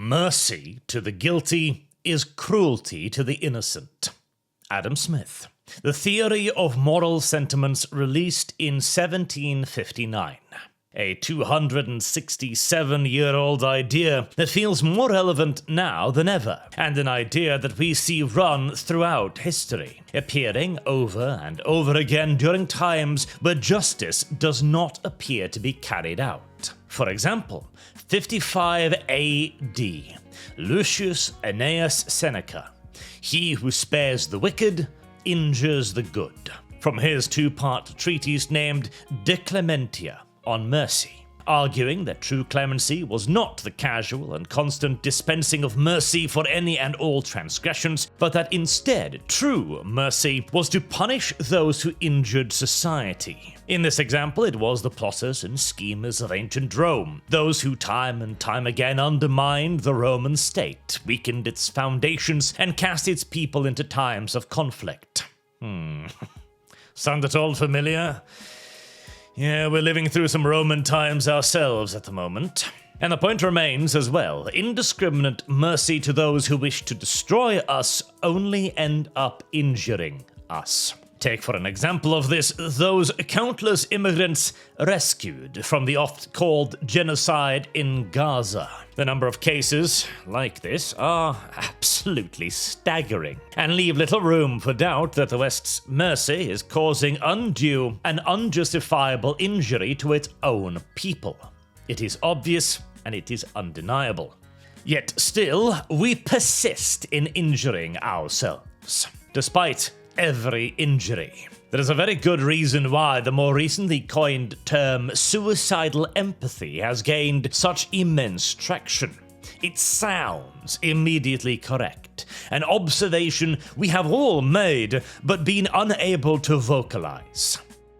Mercy to the guilty is cruelty to the innocent. Adam Smith. The Theory of Moral Sentiments, released in 1759. A 267-year-old idea that feels more relevant now than ever, and an idea that we see run throughout history, appearing over and over again during times where justice does not appear to be carried out. For example, 55 AD, Lucius Annaeus Seneca. He who spares the wicked injures the good. From his two-part treatise named De Clementia, on mercy, arguing that true clemency was not the casual and constant dispensing of mercy for any and all transgressions, but that instead true mercy was to punish those who injured society. In this example, it was the plotters and schemers of ancient Rome, those who time and time again undermined the Roman state, weakened its foundations, and cast its people into times of conflict. Sound at all familiar? Yeah, we're living through some Roman times ourselves at the moment. And the point remains as well, indiscriminate mercy to those who wish to destroy us only end up injuring us. Take for an example of this, those countless immigrants rescued from the oft-called genocide in Gaza. The number of cases like this are absolutely staggering, and leave little room for doubt that the West's mercy is causing undue and unjustifiable injury to its own people. It is obvious and it is undeniable. Yet still, we persist in injuring ourselves, despite every injury. There is a very good reason why the more recently coined term suicidal empathy has gained such immense traction. It sounds immediately correct, an observation we have all made but been unable to vocalize,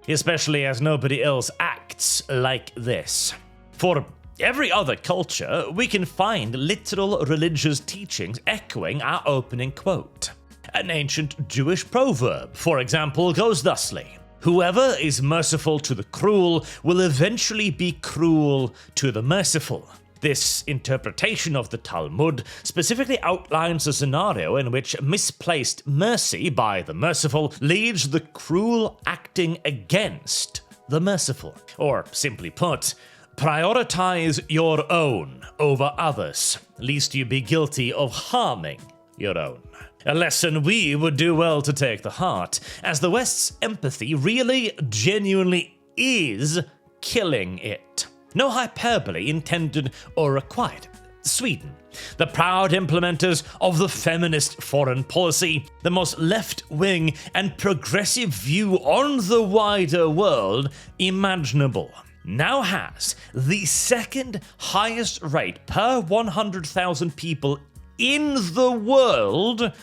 especially as nobody else acts like this. For every other culture, we can find literal religious teachings echoing our opening quote. An ancient Jewish proverb, for example, goes thusly: "Whoever is merciful to the cruel will eventually be cruel to the merciful." This interpretation of the Talmud specifically outlines a scenario in which misplaced mercy by the merciful leads the cruel acting against the merciful. Or, simply put, prioritize your own over others, lest you be guilty of harming your own. A lesson we would do well to take to heart, as the West's empathy really, genuinely is killing it. No hyperbole intended or required. Sweden, the proud implementers of the feminist foreign policy, the most left-wing and progressive view on the wider world imaginable, now has the second highest rate per 100,000 people in the world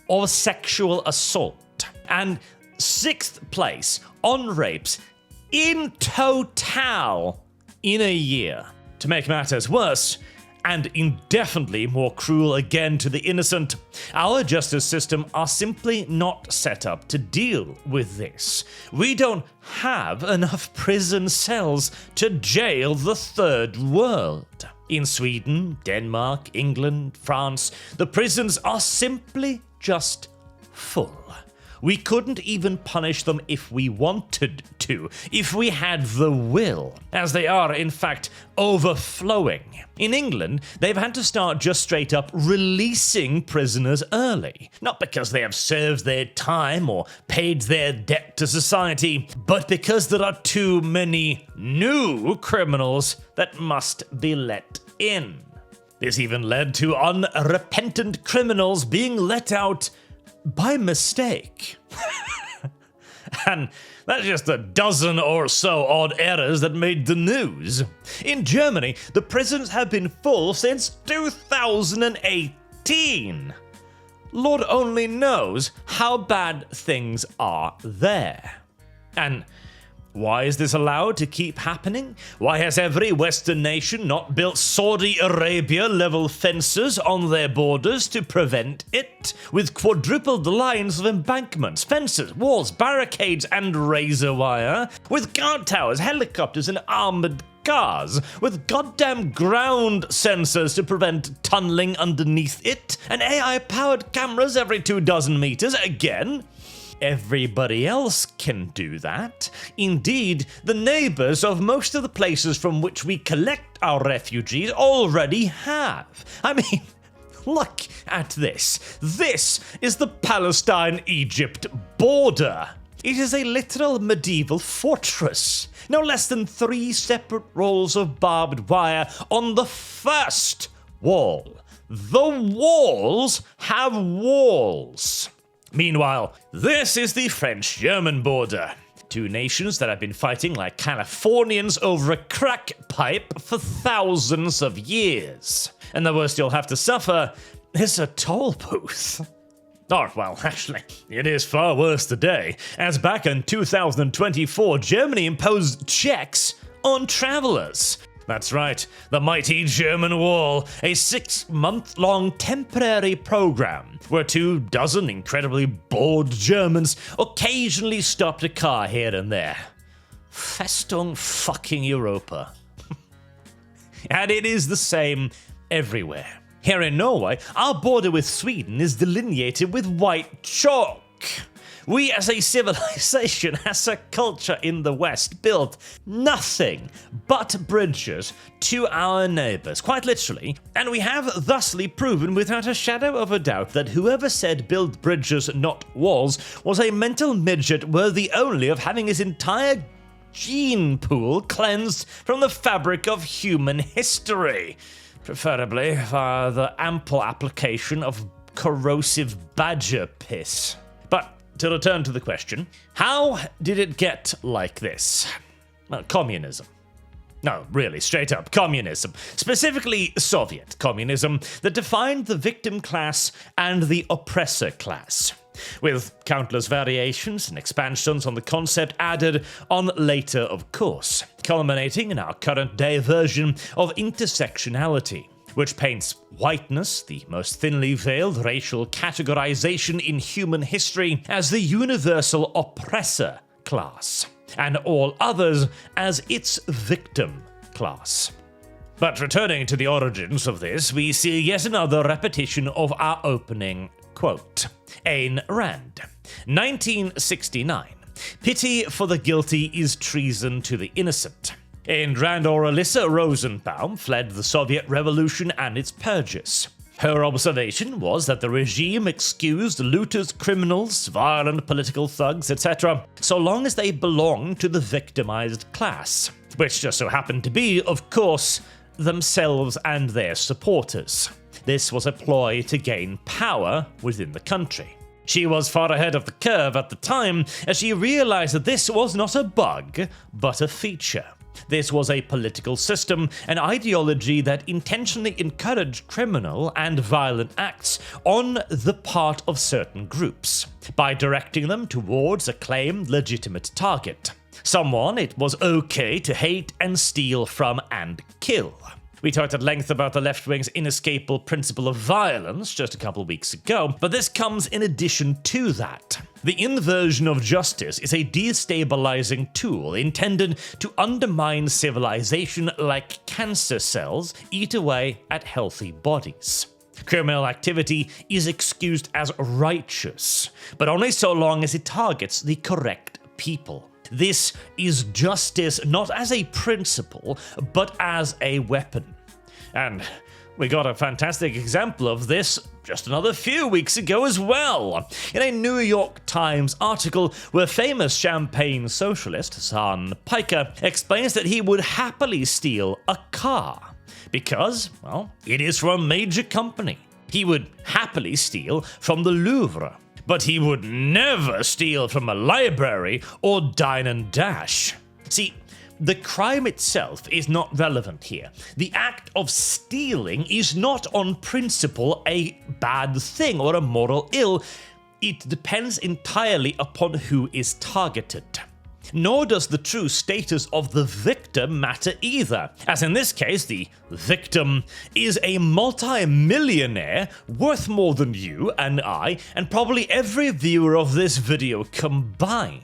of sexual assault, and 6th place on rapes in total in a year. To make matters worse, and indefinitely more cruel again to the innocent, our justice system are simply not set up to deal with this. We don't have enough prison cells to jail the third world. In Sweden, Denmark, England, France, the prisons are simply just full. We couldn't even punish them if we wanted to, if we had the will, as they are in fact overflowing. In England, they've had to start just straight up releasing prisoners early, not because they have served their time or paid their debt to society, but because there are too many new criminals that must be let in. This even led to unrepentant criminals being let out by mistake. And that's just a dozen or so odd errors that made the news. In Germany, the prisons have been full since 2018. Lord only knows how bad things are there. And why is this allowed to keep happening? Why has every Western nation not built Saudi Arabia-level fences on their borders to prevent it? With quadrupled lines of embankments, fences, walls, barricades, and razor wire? With guard towers, helicopters, and armored cars with goddamn ground sensors to prevent tunneling underneath it, and AI-powered cameras every 24 meters again. Everybody else can do that. Indeed, the neighbors of most of the places from which we collect our refugees already have. I mean, look at this. This is the Palestine-Egypt border. It is a literal medieval fortress. No less than 3 separate rolls of barbed wire on the first wall. The walls have walls. Meanwhile, this is the French-German border. 2 nations that have been fighting like Californians over a crack pipe for thousands of years. And the worst you'll have to suffer is a toll booth. Or, well, actually, it is far worse today, as back in 2024, Germany imposed checks on travelers. That's right, the mighty German Wall, a 6-month-long temporary program where 24 incredibly bored Germans occasionally stopped a car here and there. Festung fucking Europa. And it is the same everywhere. Here in Norway, our border with Sweden is delineated with white chalk. We as a civilization, as a culture in the West, built nothing but bridges to our neighbors, quite literally, and we have thusly proven without a shadow of a doubt that whoever said build bridges, not walls, was a mental midget worthy only of having his entire gene pool cleansed from the fabric of human history, preferably via the ample application of corrosive badger piss. But to return to the question, how did it get like this? Well, communism. No, really, straight up, communism. Specifically Soviet communism that defined the victim class and the oppressor class, with countless variations and expansions on the concept added on later, of course, culminating in our current day version of intersectionality, which paints whiteness, the most thinly veiled racial categorization in human history, as the universal oppressor class, and all others as its victim class. But returning to the origins of this, we see yet another repetition of our opening quote. Ayn Rand, 1969. Pity for the guilty is treason to the innocent. Ayn Rand or Alyssa Rosenbaum fled the Soviet Revolution and its purges. Her observation was that the regime excused looters, criminals, violent political thugs, etc., so long as they belonged to the victimized class, which just so happened to be, of course, themselves and their supporters. This was a ploy to gain power within the country. She was far ahead of the curve at the time, as she realized that this was not a bug, but a feature. This was a political system, an ideology that intentionally encouraged criminal and violent acts on the part of certain groups, by directing them towards a claimed legitimate target. Someone it was okay to hate and steal from and kill. We talked at length about the left wing's inescapable principle of violence just a couple weeks ago, but this comes in addition to that. The inversion of justice is a destabilizing tool intended to undermine civilization like cancer cells eat away at healthy bodies. Criminal activity is excused as righteous, but only so long as it targets the correct people. This is justice not as a principle, but as a weapon. And we got a fantastic example of this just another few weeks ago as well, in a New York Times article where famous champagne socialist Hassan Piker explains that he would happily steal a car because, well, it is from a major company. He would happily steal from the Louvre, but he would never steal from a library or dine and dash. See, the crime itself is not relevant here. The act of stealing is not on principle a bad thing or a moral ill. It depends entirely upon who is targeted. Nor does the true status of the victim matter either, as in this case, the victim is a multi-millionaire worth more than you and I, and probably every viewer of this video combined.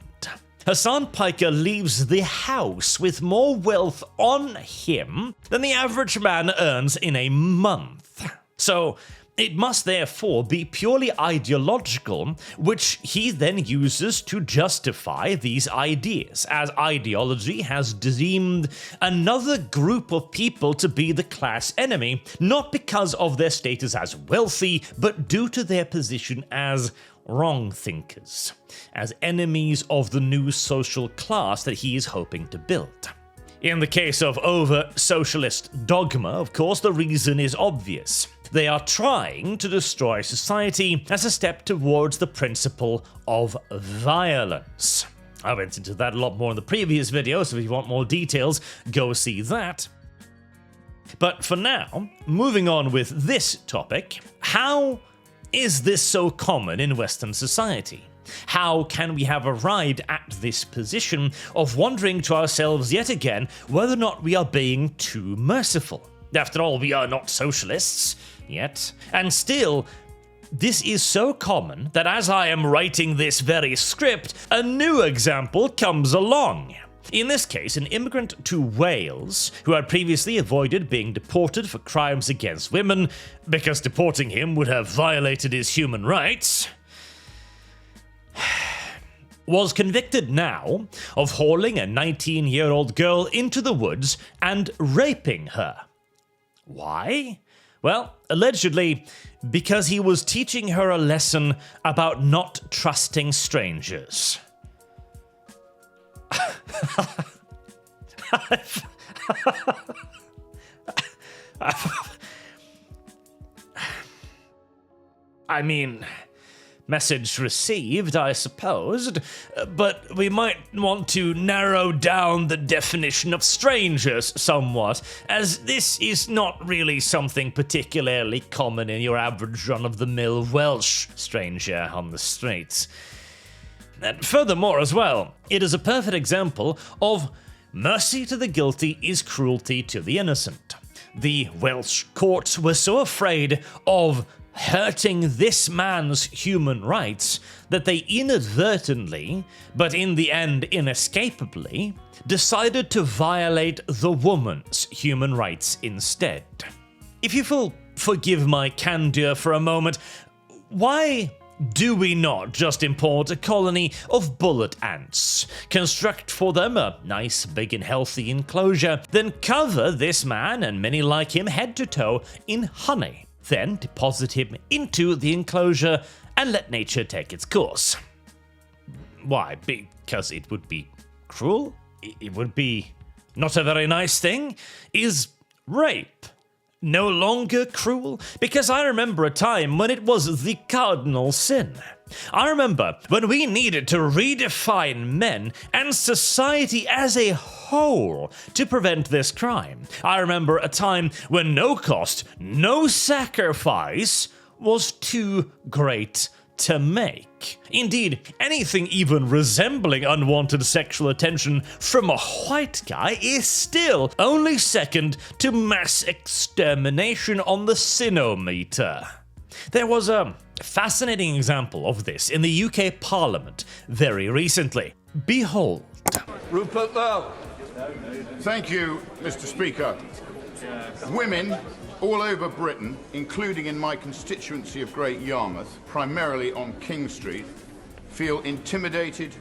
Hassan Piker leaves the house with more wealth on him than the average man earns in a month. So it must therefore be purely ideological, which he then uses to justify these ideas, as ideology has deemed another group of people to be the class enemy, not because of their status as wealthy, but due to their position as wrong thinkers, as enemies of the new social class that he is hoping to build. In the case of overt socialist dogma, of course, the reason is obvious. They are trying to destroy society as a step towards the principle of violence. I went into that a lot more in the previous video, so if you want more details, go see that. But for now, moving on with this topic, how is this so common in Western society? How can we have arrived at this position of wondering to ourselves yet again whether or not we are being too merciful? After all, we are not socialists yet, and still, this is so common that as I am writing this very script, a new example comes along. In this case, an immigrant to Wales who had previously avoided being deported for crimes against women because deporting him would have violated his human rights, was convicted now of hauling a 19-year-old girl into the woods and raping her. Why? Well, allegedly, because he was teaching her a lesson about not trusting strangers. I mean, message received, I suppose, but we might want to narrow down the definition of strangers somewhat, as this is not really something particularly common in your average run-of-the-mill Welsh stranger on the streets. And furthermore as well, it is a perfect example of mercy to the guilty is cruelty to the innocent. The Welsh courts were so afraid of hurting this man's human rights that they inadvertently, but in the end inescapably, decided to violate the woman's human rights instead. If you will forgive my candor for a moment, why do we not just import a colony of bullet ants, construct for them a nice, big and healthy enclosure, then cover this man and many like him head to toe in honey, then deposit him into the enclosure and let nature take its course? Why? Because it would be cruel? It would be not a very nice thing? Is rape no longer cruel? Because I remember a time when it was the cardinal sin. I remember when we needed to redefine men and society as a whole to prevent this crime. I remember a time when no cost, no sacrifice was too great to make. Indeed, anything even resembling unwanted sexual attention from a white guy is still only second to mass extermination on the sinometer. There was a fascinating example of this in the UK Parliament very recently. Behold. Rupert Lowe. Thank you, Mr. Speaker. Women all over Britain, including in my constituency of Great Yarmouth, primarily on King Street, feel intimidated,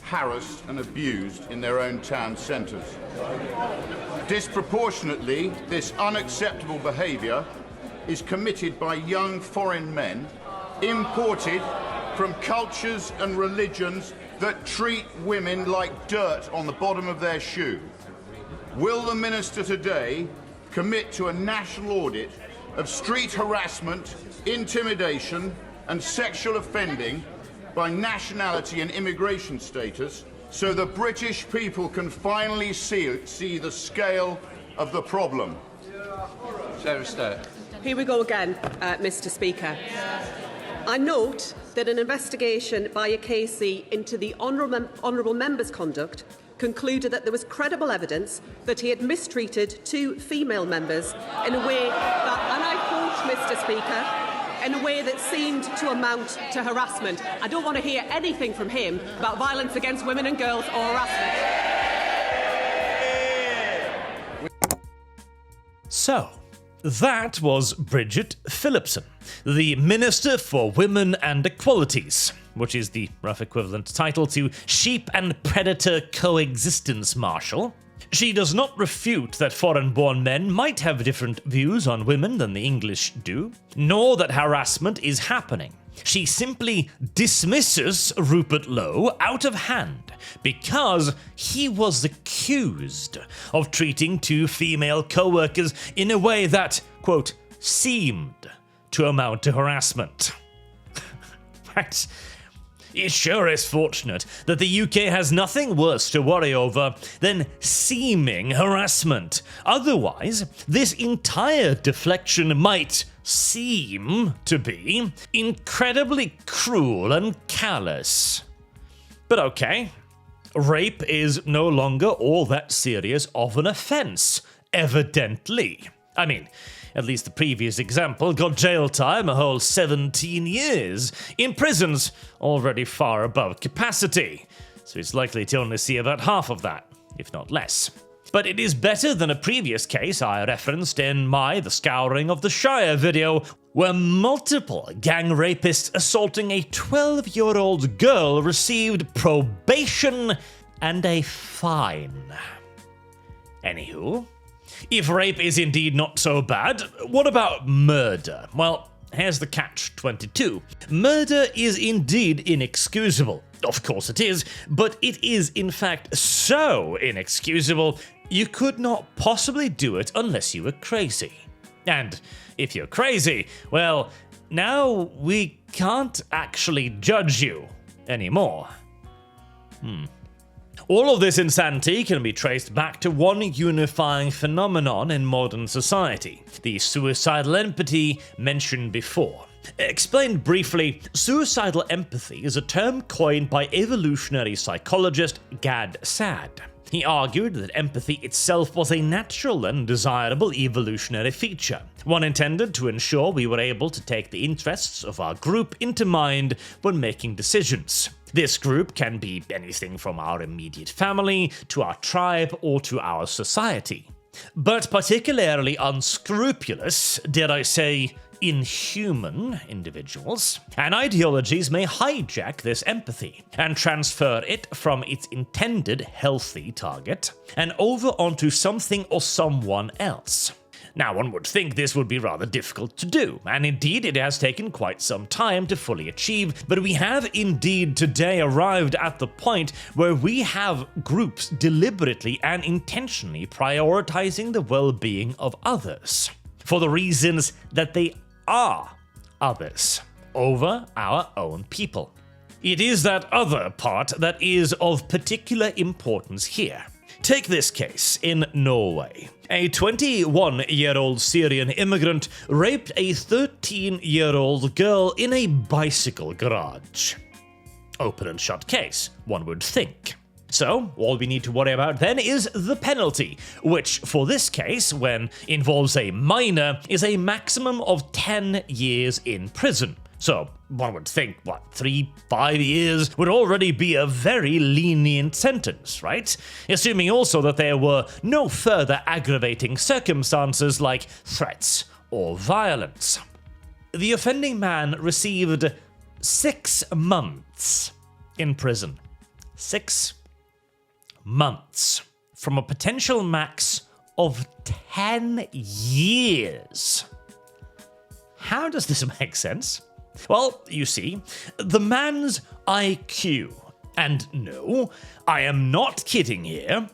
harassed and abused in their own town centres. Disproportionately, this unacceptable behaviour is committed by young foreign men imported from cultures and religions that treat women like dirt on the bottom of their shoe. Will the Minister today commit to a national audit of street harassment, intimidation and sexual offending by nationality and immigration status so the British people can finally see the scale of the problem? Sarah Sturt. Here we go again, Mr. Speaker. I note that an investigation by a KC into the Honourable Member's conduct concluded that there was credible evidence that he had mistreated two female members in a way that, and I quote, Mr. Speaker, in a way that seemed to amount to harassment. I don't want to hear anything from him about violence against women and girls or harassment. So, that was Bridget Phillipson, the Minister for Women and Equalities, which is the rough equivalent title to Sheep and Predator Coexistence Marshal. She does not refute that foreign-born men might have different views on women than the English do, nor that harassment is happening. She simply dismisses Rupert Lowe out of hand because he was accused of treating two female co-workers in a way that, quote, seemed to amount to harassment. Right? It sure is fortunate that the UK has nothing worse to worry over than seeming harassment. Otherwise, this entire deflection might seem to be incredibly cruel and callous. But okay, rape is no longer all that serious of an offence, evidently. I mean, at least the previous example got jail time a whole 17 years in prisons already far above capacity, so it's likely to only see about half of that, if not less. But it is better than a previous case I referenced in my The Scouring of the Shire video, where multiple gang rapists assaulting a 12-year-old girl received probation and a fine. Anywho, if rape is indeed not so bad, what about murder? Well, here's the catch-22. Murder is indeed inexcusable. Of course it is, but it is in fact so inexcusable, you could not possibly do it unless you were crazy. And if you're crazy, well, now we can't actually judge you anymore. All of this insanity can be traced back to one unifying phenomenon in modern society, the suicidal empathy mentioned before. Explained briefly, suicidal empathy is a term coined by evolutionary psychologist Gad Saad. He argued that empathy itself was a natural and desirable evolutionary feature, one intended to ensure we were able to take the interests of our group into mind when making decisions. This group can be anything from our immediate family, to our tribe, or to our society. But particularly unscrupulous, dare I say, inhuman individuals and ideologies may hijack this empathy and transfer it from its intended healthy target and over onto something or someone else. Now, one would think this would be rather difficult to do, and indeed it has taken quite some time to fully achieve, but we have indeed today arrived at the point where we have groups deliberately and intentionally prioritizing the well-being of others, for the reasons that they are others, over our own people. It is that other part that is of particular importance here. Take this case in Norway. A 21-year-old Syrian immigrant raped a 13-year-old girl in a bicycle garage. Open and shut case, one would think. So, all we need to worry about then is the penalty, which for this case, when involves a minor, is a maximum of 10 years in prison. So, one would think, 3-5 years would already be a very lenient sentence, right? Assuming also that there were no further aggravating circumstances like threats or violence. The offending man received 6 months in prison. 6 months. From a potential max of 10 years. How does this make sense? Well, you see, the man's IQ, and no, I am not kidding here,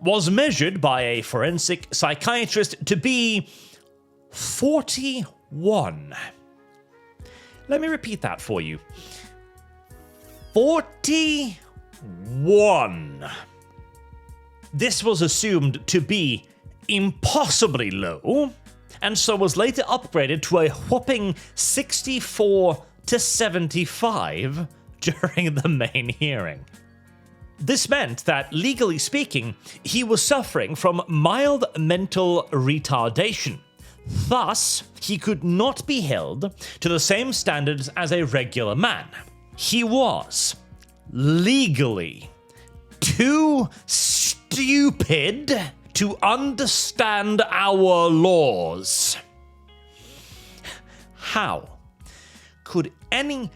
was measured by a forensic psychiatrist to be 41. Let me repeat that for you. 41. This was assumed to be impossibly low, and so was later upgraded to a whopping 64 to 75 during the main hearing. This meant that, legally speaking, he was suffering from mild mental retardation. Thus, he could not be held to the same standards as a regular man. He was legally too stupid to understand our laws. How could any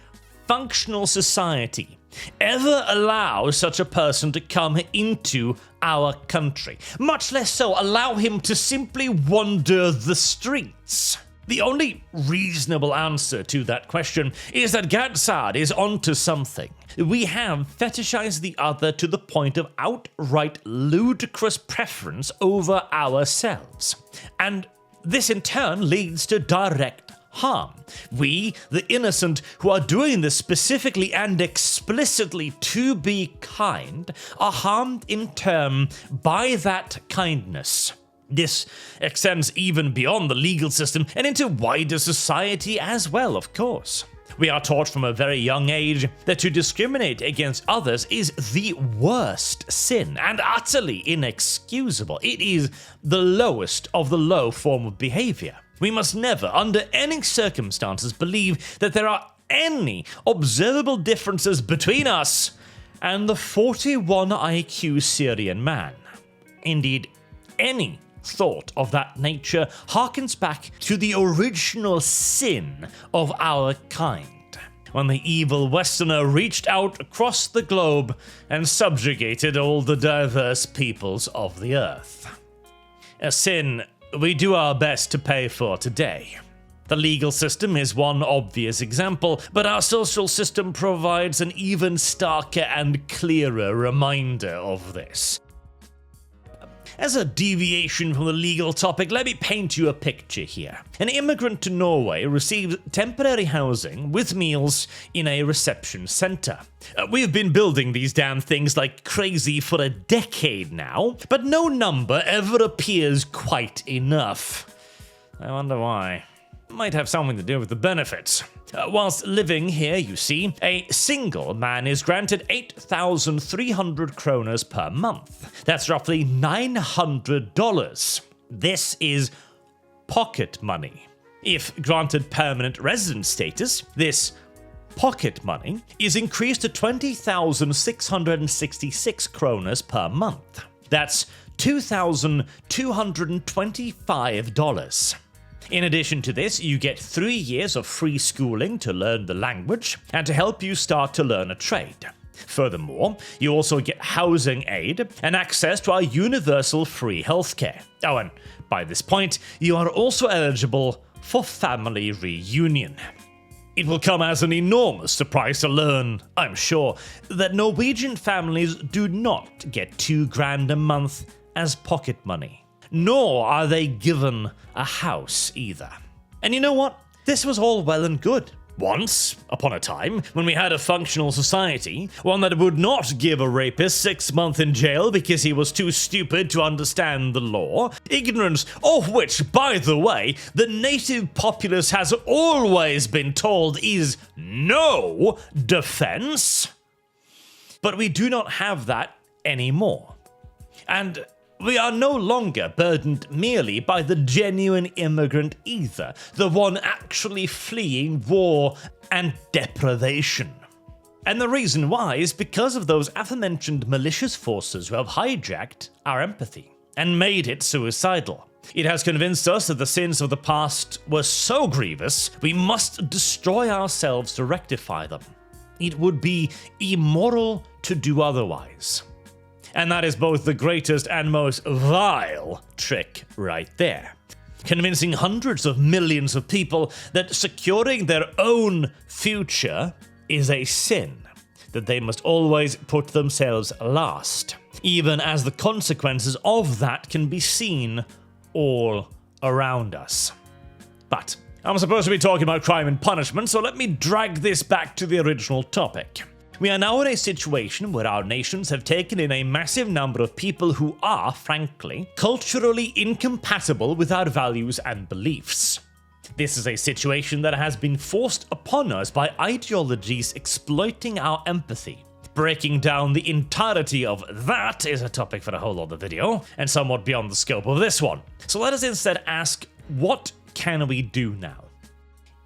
functional society ever allow such a person to come into our country, much less so allow him to simply wander the streets? The only reasonable answer to that question is that Gadsad is onto something. We have fetishized the other to the point of outright ludicrous preference over ourselves. And this in turn leads to direct harm. We, the innocent, who are doing this specifically and explicitly to be kind, are harmed in turn by that kindness. This extends even beyond the legal system and into wider society as well, of course. We are taught from a very young age that to discriminate against others is the worst sin and utterly inexcusable. It is the lowest of the low form of behavior. We must never, under any circumstances, believe that there are any observable differences between us and the 41 IQ Syrian man. Indeed, any thought of that nature harkens back to the original sin of our kind, when the evil Westerner reached out across the globe and subjugated all the diverse peoples of the earth. A sin we do our best to pay for today. The legal system is one obvious example, but our social system provides an even starker and clearer reminder of this. As a deviation from the legal topic, let me paint you a picture here. An immigrant to Norway receives temporary housing with meals in a reception centre. We've been building these damn things like crazy for a decade now, but no number ever appears quite enough. I wonder why. Might have something to do with the benefits. Whilst living here, you see, a single man is granted 8,300 kroners per month. That's roughly $900. This is pocket money. If granted permanent resident status, this pocket money is increased to 20,666 kroners per month. That's $2,225. In addition to this, you get 3 years of free schooling to learn the language and to help you start to learn a trade. Furthermore, you also get housing aid and access to our universal free healthcare. Oh, and by this point, you are also eligible for family reunion. It will come as an enormous surprise to learn, I'm sure, that Norwegian families do not get $2,000 a month as pocket money. Nor are they given a house either. And you know what? This was all well and good. Once upon a time, when we had a functional society, one that would not give a rapist 6 months in jail because he was too stupid to understand the law, ignorance of which, by the way, the native populace has always been told is no defense. But we do not have that anymore. And we are no longer burdened merely by the genuine immigrant either, the one actually fleeing war and deprivation. And the reason why is because of those aforementioned malicious forces who have hijacked our empathy and made it suicidal. It has convinced us that the sins of the past were so grievous, we must destroy ourselves to rectify them. It would be immoral to do otherwise. And that is both the greatest and most vile trick right there. Convincing hundreds of millions of people that securing their own future is a sin, that they must always put themselves last, even as the consequences of that can be seen all around us. But I'm supposed to be talking about crime and punishment, so let me drag this back to the original topic. We are now in a situation where our nations have taken in a massive number of people who are, frankly, culturally incompatible with our values and beliefs. This is a situation that has been forced upon us by ideologies exploiting our empathy. Breaking down the entirety of that is a topic for a whole other video, and somewhat beyond the scope of this one. So let us instead ask, what can we do now?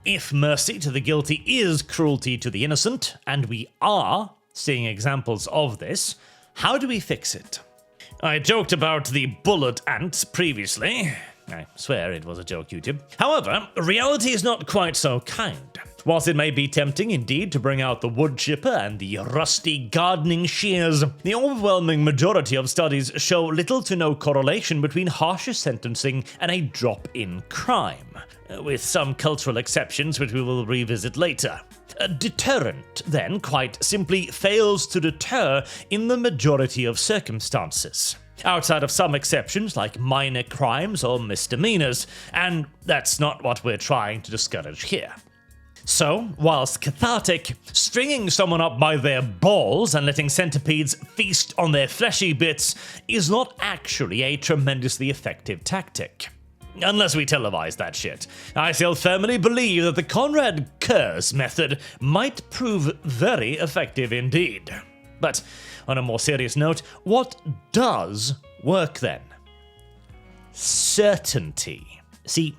If mercy to the guilty is cruelty to the innocent, and we are seeing examples of this, how do we fix it? I joked about the bullet ants previously. I swear it was a joke, YouTube. However, reality is not quite so kind. Whilst it may be tempting indeed to bring out the wood chipper and the rusty gardening shears, the overwhelming majority of studies show little to no correlation between harsher sentencing and a drop in crime, with some cultural exceptions which we will revisit later. A deterrent, then, quite simply fails to deter in the majority of circumstances. Outside of some exceptions like minor crimes or misdemeanors, and that's not what we're trying to discourage here. So, whilst cathartic, stringing someone up by their balls and letting centipedes feast on their fleshy bits is not actually a tremendously effective tactic. Unless we televise that shit. I still firmly believe that the Conrad Curse method might prove very effective indeed. But on a more serious note, what does work then? Certainty. See,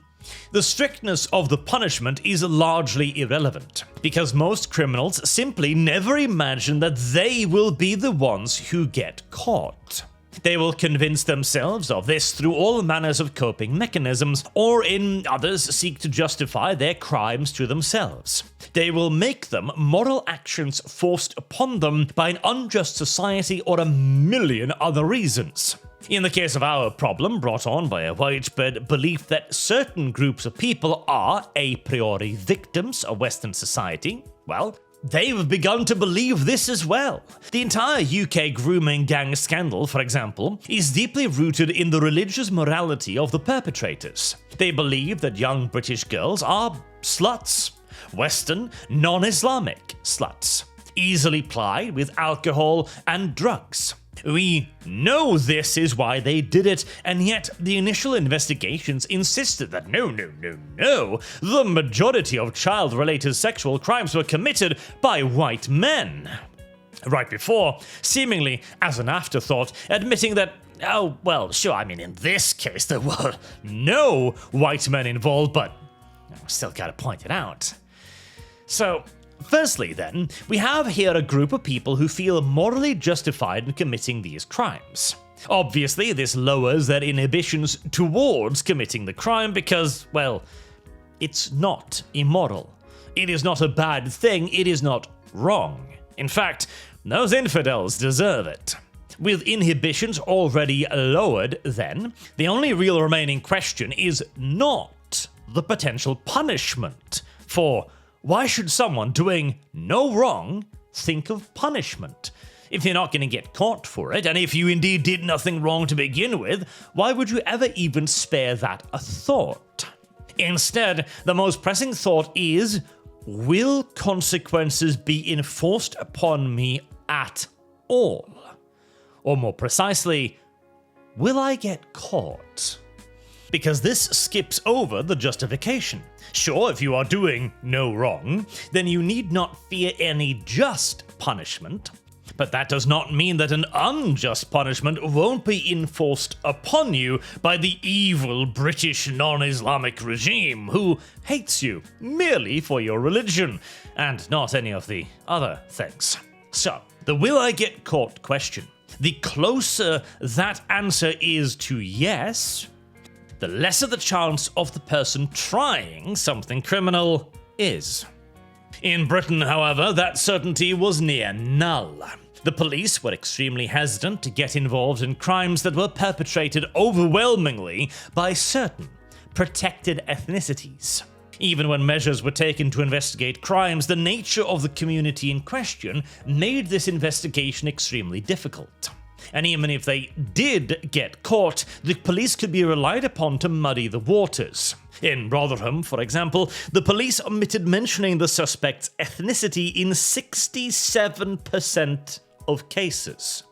the strictness of the punishment is largely irrelevant, because most criminals simply never imagine that they will be the ones who get caught. They will convince themselves of this through all manners of coping mechanisms, or in others seek to justify their crimes to themselves. They will make them moral actions forced upon them by an unjust society or a million other reasons. In the case of our problem, brought on by a widespread belief that certain groups of people are a priori victims of Western society, well, they've begun to believe this as well. The entire UK grooming gang scandal, for example, is deeply rooted in the religious morality of the perpetrators. They believe that young British girls are sluts. Western, non-Islamic sluts. Easily plied with alcohol and drugs. We know this is why they did it, and yet the initial investigations insisted that no, the majority of child-related sexual crimes were committed by white men. Right before, seemingly as an afterthought, admitting that, oh, well, sure, I mean, in this case there were no white men involved, but I still gotta point it out. So, firstly, then, we have here a group of people who feel morally justified in committing these crimes. Obviously, this lowers their inhibitions towards committing the crime because, well, it's not immoral. It is not a bad thing, it is not wrong. In fact, those infidels deserve it. With inhibitions already lowered, then, the only real remaining question is not the potential punishment for why should someone doing no wrong think of punishment? If you're not going to get caught for it, and if you indeed did nothing wrong to begin with, why would you ever even spare that a thought? Instead, the most pressing thought is, will consequences be enforced upon me at all? Or more precisely, will I get caught? Because this skips over the justification. Sure, if you are doing no wrong, then you need not fear any just punishment, but that does not mean that an unjust punishment won't be enforced upon you by the evil British non-Islamic regime who hates you merely for your religion, and not any of the other things. So, the will I get caught question. The closer that answer is to yes, the lesser the chance of the person trying something criminal is. In Britain, however, that certainty was near null. The police were extremely hesitant to get involved in crimes that were perpetrated overwhelmingly by certain protected ethnicities. Even when measures were taken to investigate crimes, the nature of the community in question made this investigation extremely difficult. And even if they did get caught, the police could be relied upon to muddy the waters. In Rotherham, for example, the police omitted mentioning the suspect's ethnicity in 67% of cases.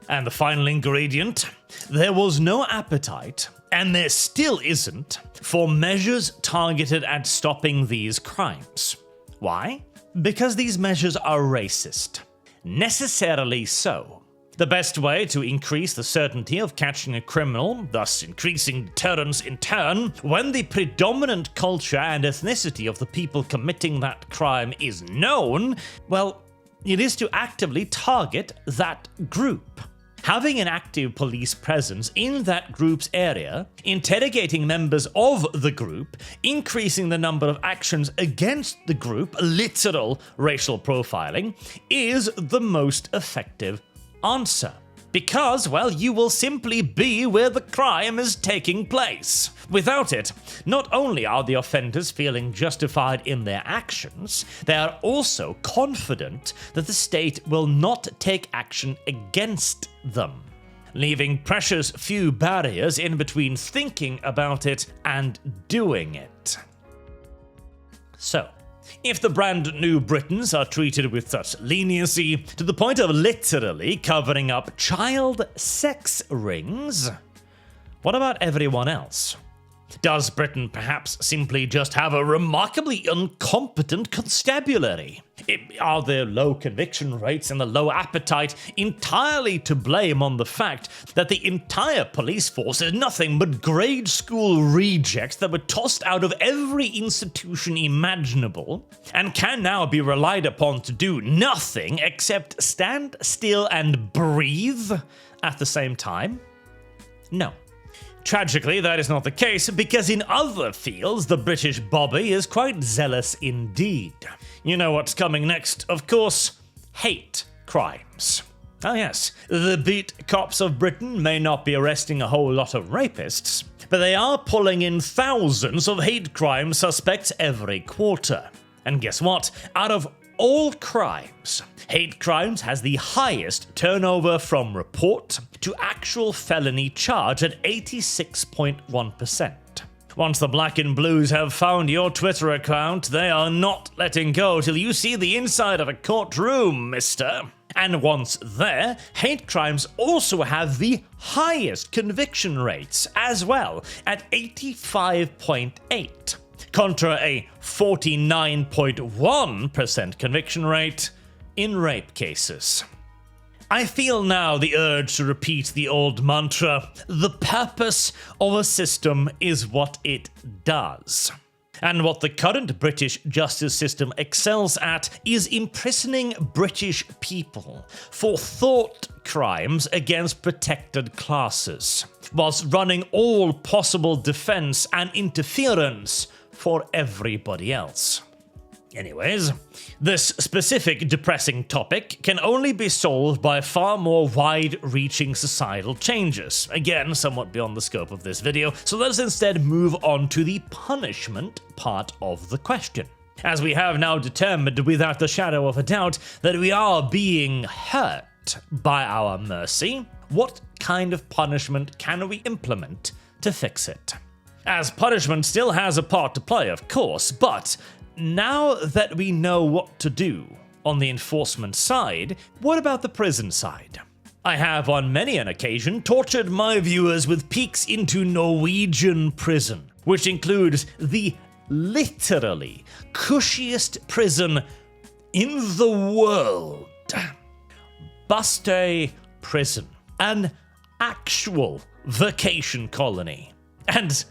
And the final ingredient? There was no appetite, and there still isn't, for measures targeted at stopping these crimes. Why? Because these measures are racist. Necessarily so. The best way to increase the certainty of catching a criminal, thus increasing deterrence in turn, when the predominant culture and ethnicity of the people committing that crime is known, well, it is to actively target that group. Having an active police presence in that group's area, interrogating members of the group, increasing the number of actions against the group, literal racial profiling, is the most effective answer. Because, well, you will simply be where the crime is taking place. Without it, not only are the offenders feeling justified in their actions, they are also confident that the state will not take action against them, leaving precious few barriers in between thinking about it and doing it. So, if the brand new Britons are treated with such leniency to the point of literally covering up child sex rings, what about everyone else? Does Britain perhaps simply just have a remarkably incompetent constabulary? Are their low conviction rates and the low appetite entirely to blame on the fact that the entire police force is nothing but grade school rejects that were tossed out of every institution imaginable and can now be relied upon to do nothing except stand still and breathe at the same time? No. Tragically, that is not the case, because in other fields, the British Bobby is quite zealous indeed. You know what's coming next, of course: hate crimes. Oh yes, the beat cops of Britain may not be arresting a whole lot of rapists, but they are pulling in thousands of hate crime suspects every quarter. And guess what? Out of all crimes, hate crimes has the highest turnover from report to actual felony charge at 86.1%. Once the Black and Blues have found your Twitter account, they are not letting go till you see the inside of a courtroom, mister. And once there, hate crimes also have the highest conviction rates as well, at 85.8%. Contra a 49.1% conviction rate in rape cases. I feel now the urge to repeat the old mantra: the purpose of a system is what it does. And what the current British justice system excels at is imprisoning British people for thought crimes against protected classes, whilst running all possible defense and interference for everybody else. Anyways, this specific depressing topic can only be solved by far more wide-reaching societal changes. Again, somewhat beyond the scope of this video, so let us instead move on to the punishment part of the question. As we have now determined without the shadow of a doubt that we are being hurt by our mercy, what kind of punishment can we implement to fix it? As punishment still has a part to play, of course, but now that we know what to do on the enforcement side, what about the prison side? I have on many an occasion tortured my viewers with peeks into Norwegian prison, which includes the literally cushiest prison in the world. Bastøy Prison, an actual vacation colony. And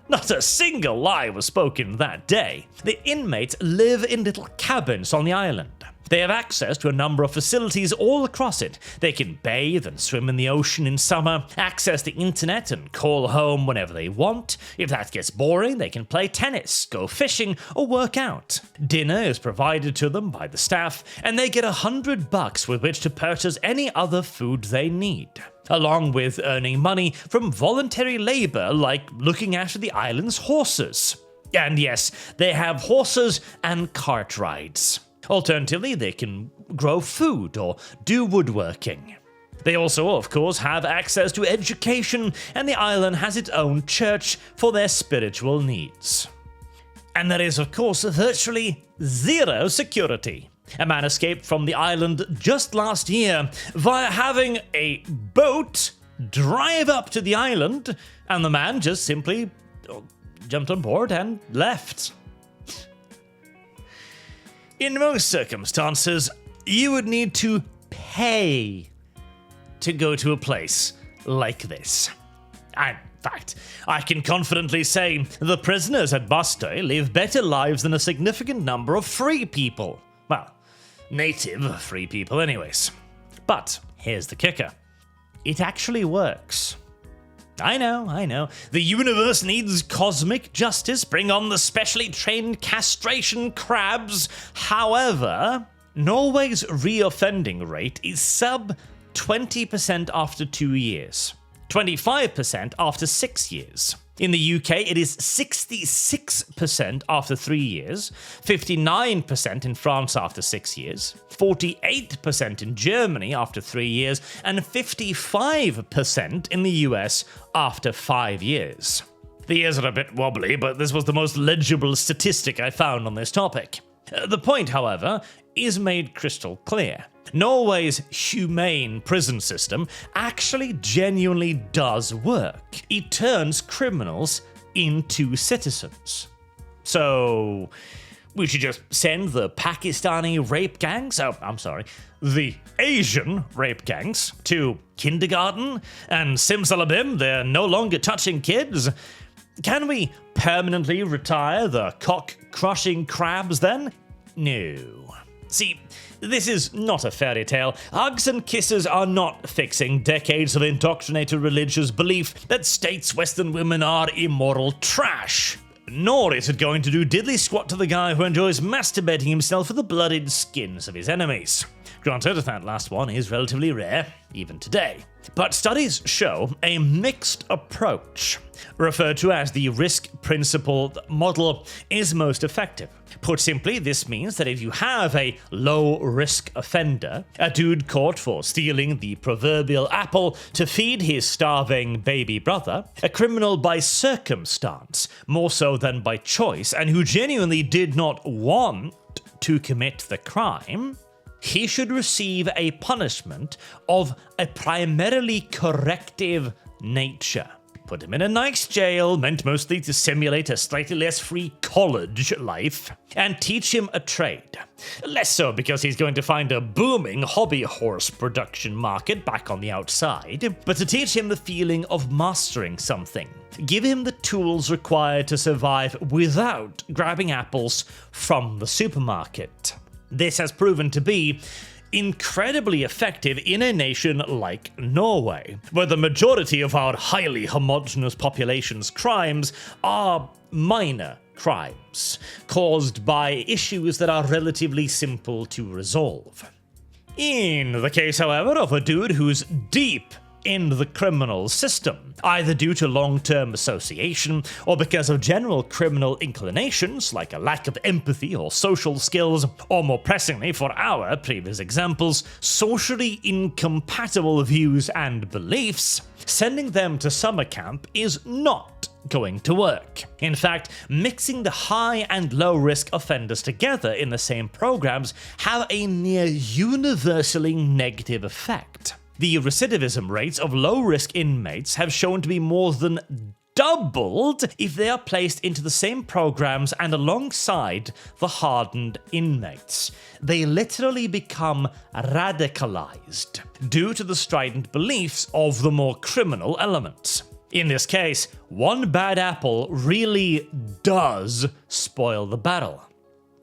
not a single lie was spoken that day. The inmates live in little cabins on the island. They have access to a number of facilities all across it. They can bathe and swim in the ocean in summer, access the internet and call home whenever they want. If that gets boring, they can play tennis, go fishing, or work out. Dinner is provided to them by the staff, and they get $100 with which to purchase any other food they need, along with earning money from voluntary labor like looking after the island's horses. And yes, they have horses and cart rides. Alternatively, they can grow food or do woodworking. They also, of course, have access to education, and the island has its own church for their spiritual needs. And there is, of course, virtually zero security. A man escaped from the island just last year via having a boat drive up to the island, and the man just simply jumped on board and left. In most circumstances, you would need to pay to go to a place like this. In fact, I can confidently say the prisoners at Bastille live better lives than a significant number of free people. Well, native free people anyways. But here's the kicker. It actually works. I know. The universe needs cosmic justice. Bring on the specially trained castration crabs. However, Norway's reoffending rate is sub 20% after 2 years, 25% after 6 years. In the UK, it is 66% after 3 years, 59% in France after 6 years, 48% in Germany after 3 years, and 55% in the US after 5 years. The years are a bit wobbly, but this was the most legible statistic I found on this topic. The point, however, is made crystal clear. Norway's humane prison system actually genuinely does work. It turns criminals into citizens. So, we should just send the Pakistani rape gangs, the Asian rape gangs, to kindergarten, and simsalabim, they're no longer touching kids. Can we permanently retire the cock-crushing crabs then? No. See, this is not a fairy tale. Hugs and kisses are not fixing decades of indoctrinated religious belief that states Western women are immoral trash. Nor is it going to do diddly squat to the guy who enjoys masturbating himself with the bloodied skins of his enemies. Granted, that last one is relatively rare, even today. But studies show a mixed approach, referred to as the risk-principled model, is most effective. Put simply, this means that if you have a low-risk offender, a dude caught for stealing the proverbial apple to feed his starving baby brother, a criminal by circumstance, more so than by choice, and who genuinely did not want to commit the crime, he should receive a punishment of a primarily corrective nature. Put him in a nice jail, meant mostly to simulate a slightly less free college life, and teach him a trade. Less so because he's going to find a booming hobby horse production market back on the outside, but to teach him the feeling of mastering something. Give him the tools required to survive without grabbing apples from the supermarket. This has proven to be incredibly effective in a nation like Norway, where the majority of our highly homogeneous population's crimes are minor crimes, caused by issues that are relatively simple to resolve. In the case, however, of a dude who's deep in the criminal system, either due to long-term association or because of general criminal inclinations like a lack of empathy or social skills, or more pressingly for our previous examples, socially incompatible views and beliefs, sending them to summer camp is not going to work. In fact, mixing the high and low risk offenders together in the same programs have a near universally negative effect. The recidivism rates of low-risk inmates have shown to be more than doubled if they are placed into the same programs and alongside the hardened inmates. They literally become radicalized due to the strident beliefs of the more criminal elements. In this case, one bad apple really does spoil the barrel.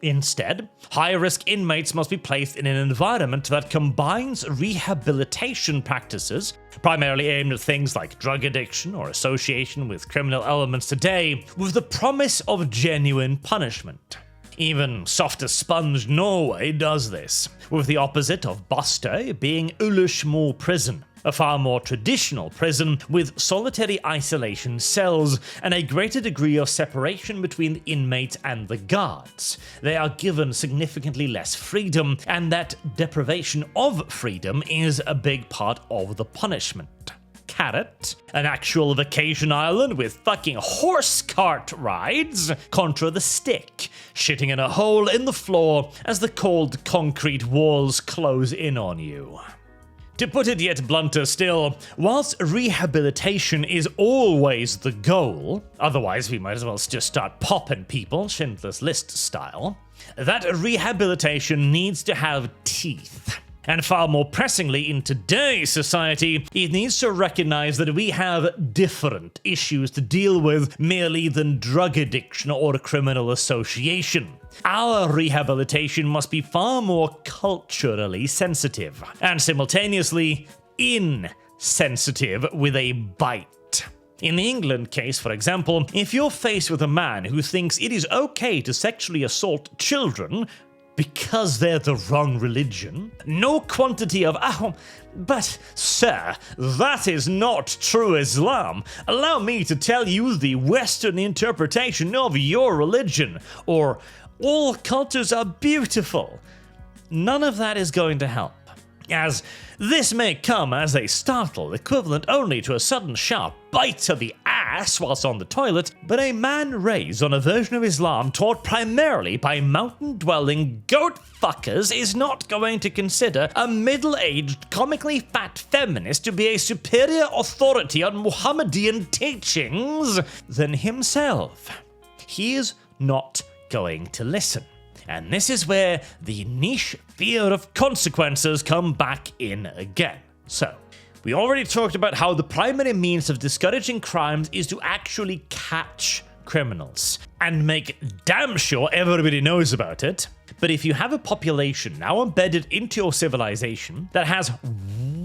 Instead, high-risk inmates must be placed in an environment that combines rehabilitation practices, primarily aimed at things like drug addiction or association with criminal elements today, with the promise of genuine punishment. Even softer sponge Norway does this, with the opposite of Bastøy being Ullesmo prison, a far more traditional prison with solitary isolation cells and a greater degree of separation between the inmates and the guards. They are given significantly less freedom, and that deprivation of freedom is a big part of the punishment. Carrot, an actual vacation island with fucking horse cart rides, contra the stick, shitting in a hole in the floor as the cold concrete walls close in on you. To put it yet blunter still, whilst rehabilitation is always the goal, otherwise we might as well just start popping people, Schindler's List style, that rehabilitation needs to have teeth. And far more pressingly in today's society, it needs to recognize that we have different issues to deal with merely than drug addiction or criminal association. Our rehabilitation must be far more culturally sensitive, and simultaneously insensitive with a bite. In the England case, for example, if you're faced with a man who thinks it is okay to sexually assault children because they're the wrong religion, no quantity of, but sir, that is not true Islam. Allow me to tell you the Western interpretation of your religion, or all cultures are beautiful. None of that is going to help, as this may come as a startle equivalent only to a sudden sharp bite to the ass whilst on the toilet, but a man raised on a version of Islam taught primarily by mountain-dwelling goat fuckers is not going to consider a middle-aged, comically fat feminist to be a superior authority on Muhammadan teachings than himself. He is not going to listen. And this is where the niche fear of consequences come back in again. So, we already talked about how the primary means of discouraging crimes is to actually catch criminals and make damn sure everybody knows about it. But if you have a population now embedded into your civilization that has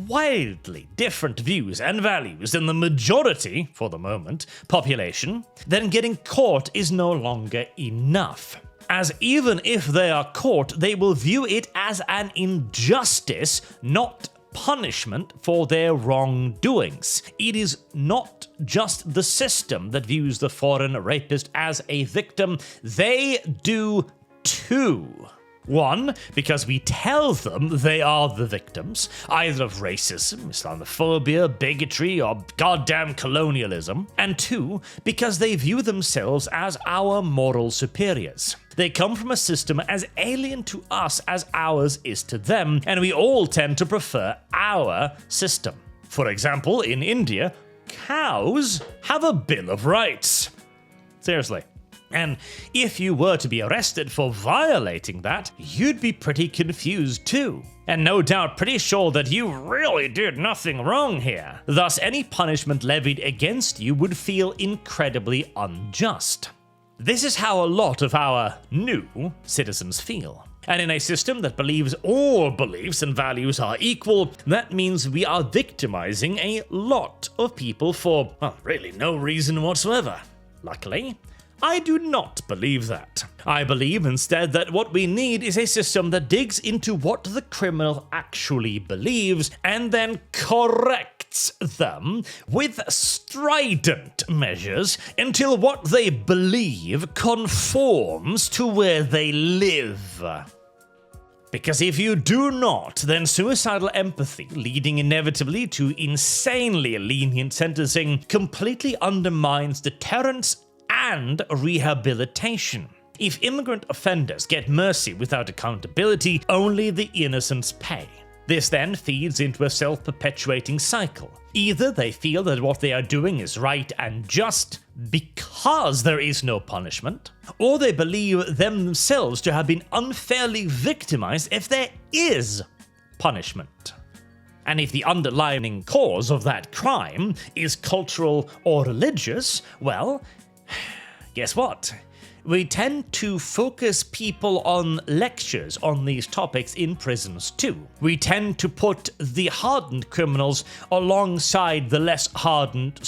wildly different views and values than the majority, for the moment, population, then getting caught is no longer enough. As even if they are caught, they will view it as an injustice, not punishment for their wrongdoings. It is not just the system that views the foreign rapist as a victim, they do too. One, because we tell them they are the victims, either of racism, Islamophobia, bigotry, or goddamn colonialism. And two, because they view themselves as our moral superiors. They come from a system as alien to us as ours is to them, and we all tend to prefer our system. For example, in India, cows have a Bill of Rights. Seriously. And if you were to be arrested for violating that, you'd be pretty confused too. And no doubt pretty sure that you really did nothing wrong here. Thus, any punishment levied against you would feel incredibly unjust. This is how a lot of our new citizens feel. And in a system that believes all beliefs and values are equal, that means we are victimizing a lot of people for, well, really no reason whatsoever. Luckily, I do not believe that. I believe instead that what we need is a system that digs into what the criminal actually believes and then corrects them with strident measures until what they believe conforms to where they live. Because if you do not, then suicidal empathy, leading inevitably to insanely lenient sentencing, completely undermines deterrence and rehabilitation. If immigrant offenders get mercy without accountability, only the innocents pay. This then feeds into a self-perpetuating cycle. Either they feel that what they are doing is right and just because there is no punishment, or they believe themselves to have been unfairly victimized if there is punishment. And if the underlying cause of that crime is cultural or religious, well, guess what? We tend to focus people on lectures on these topics in prisons too. We tend to put the hardened criminals alongside the less hardened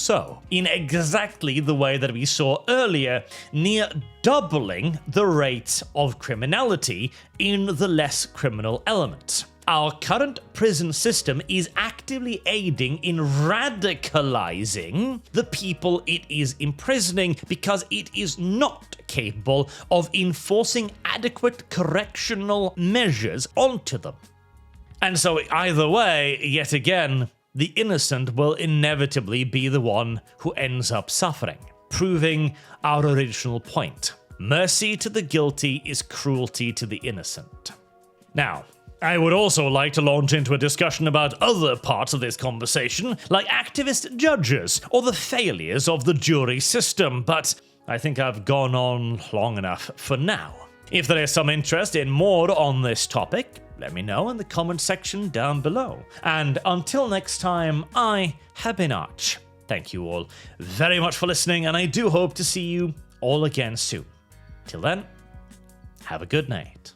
in exactly the way that we saw earlier, near doubling the rate of criminality in the less criminal elements. Our current prison system is actively aiding in radicalizing the people it is imprisoning because it is not capable of enforcing adequate correctional measures onto them. And so either way, yet again, the innocent will inevitably be the one who ends up suffering, proving our original point. Mercy to the guilty is cruelty to the innocent. Now, I would also like to launch into a discussion about other parts of this conversation, like activist judges or the failures of the jury system, but I think I've gone on long enough for now. If there is some interest in more on this topic, let me know in the comment section down below. And until next time, I have been Arch. Thank you all very much for listening, and I do hope to see you all again soon. Till then, have a good night.